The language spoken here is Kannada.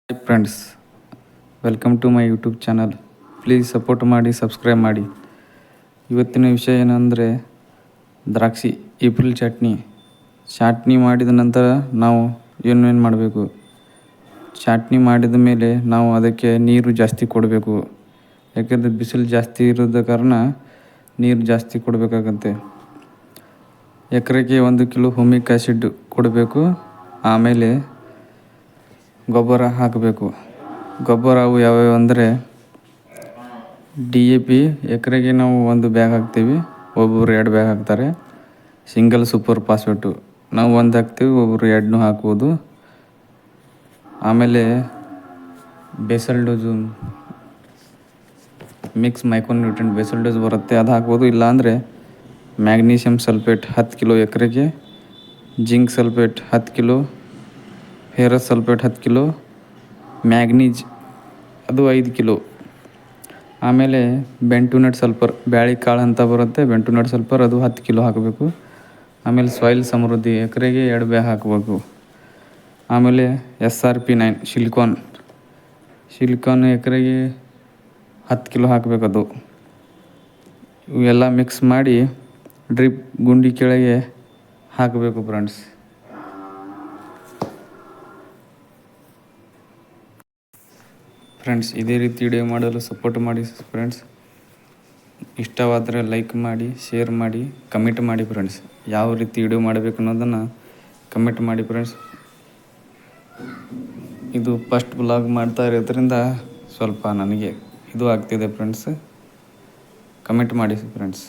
Hi friends, welcome to my YouTube channel. Please support ಮಾಡಿ, ಸಬ್ಸ್ಕ್ರೈಬ್ ಮಾಡಿ. ಇವತ್ತಿನ ವಿಷಯ ಏನಂದರೆ ದ್ರಾಕ್ಷಿ ಏಪ್ರಿಲ್ ಚಾಟ್ನಿ ಮಾಡಿದ ನಂತರ ನಾವು ಏನೇನು ಮಾಡಬೇಕು. ಚಾಟ್ನಿ ಮಾಡಿದ ಮೇಲೆ ನಾವು ಅದಕ್ಕೆ ನೀರು ಜಾಸ್ತಿ ಕೊಡಬೇಕು. ಯಾಕೆಂದರೆ ಬಿಸಿಲು ಜಾಸ್ತಿ ಇರೋದ ಕಾರಣ ನೀರು ಜಾಸ್ತಿ ಕೊಡಬೇಕಾಗತ್ತೆ. ಎಕರೆಗೆ 1 ಕಿಲೋ ಹುಮಿಕ್ ಆ್ಯಸಿಡ್ ಕೊಡಬೇಕು. ಆಮೇಲೆ ಗೊಬ್ಬರ ಹಾಕಬೇಕು. ಗೊಬ್ಬರ ಅವು ಯಾವ್ಯಾವು ಅಂದರೆ DAP ಎಕರೆಗೆ ನಾವು 1 ಬ್ಯಾಗ್ ಹಾಕ್ತೀವಿ, ಒಬ್ಬೊಬ್ರು 2 ಬ್ಯಾಗ್ ಹಾಕ್ತಾರೆ. ಸಿಂಗಲ್ ಸೂಪರ್ ಫಾಸ್ಫೇಟು ನಾವು 1 ಹಾಕ್ತೀವಿ, ಒಬ್ಬರು 2 ಹಾಕ್ಬೋದು. ಆಮೇಲೆ basal dose mix micronutrient basal dose ಬರುತ್ತೆ, ಅದು ಹಾಕ್ಬೋದು. ಇಲ್ಲಾಂದರೆ ಮ್ಯಾಗ್ನೀಷಿಯಮ್ ಸಲ್ಫೇಟ್ 10 ಕಿಲೋ ಎಕರೆಗೆ, zinc sulphate 10 kilo, ferrous sulphate 10 kilo, ಮ್ಯಾಗ್ನೀಸ್ ಅದು 5 ಕಿಲೋ. ಆಮೇಲೆ ಬೆಂಟುನೆಟ್ ಸಲ್ಫರ್ ಬ್ಯಾಳಿ ಕಾಳು ಅಂತ ಬರುತ್ತೆ, ಬೆಂಟುನೆಟ್ ಸಲ್ಫರ್ ಅದು 10 ಕಿಲೋ ಹಾಕಬೇಕು. ಆಮೇಲೆ ಸಾಯಿಲ್ ಸಮೃದ್ಧಿ ಎಕರೆಗೆ 2 ಬ್ಯಾಗ್ ಹಾಕಬೇಕು. ಆಮೇಲೆ SRP9 ಸಿಲಿಕಾನ್ ಎಕರೆಗೆ 10 ಕಿಲೋ ಹಾಕಬೇಕದು. ಇವೆಲ್ಲ ಮಿಕ್ಸ್ ಮಾಡಿ ಡ್ರಿಪ್ ಗುಂಡಿ ಕೆಳಗೆ ಹಾಕಬೇಕು ಫ್ರೆಂಡ್ಸ್. ಇದೇ ರೀತಿ ವಿಡಿಯೋ ಮಾಡಲು ಸಪೋರ್ಟ್ ಮಾಡಿ ಫ್ರೆಂಡ್ಸ್. ಇಷ್ಟವಾದರೆ ಲೈಕ್ ಮಾಡಿ, ಶೇರ್ ಮಾಡಿ, ಕಮೆಂಟ್ ಮಾಡಿ ಫ್ರೆಂಡ್ಸ್. ಯಾವ ರೀತಿ ವಿಡಿಯೋ ಮಾಡಬೇಕು ಅನ್ನೋದನ್ನು ಕಮೆಂಟ್ ಮಾಡಿ ಫ್ರೆಂಡ್ಸ್. ಇದು ಫಸ್ಟ್ ಬ್ಲಾಗ್ ಮಾಡ್ತಾ ಇರೋದ್ರಿಂದ ಸ್ವಲ್ಪ ನನಗೆ ಇದು ಆಗ್ತಿದೆ ಫ್ರೆಂಡ್ಸ್. ಕಮೆಂಟ್ ಮಾಡಿ ಫ್ರೆಂಡ್ಸ್.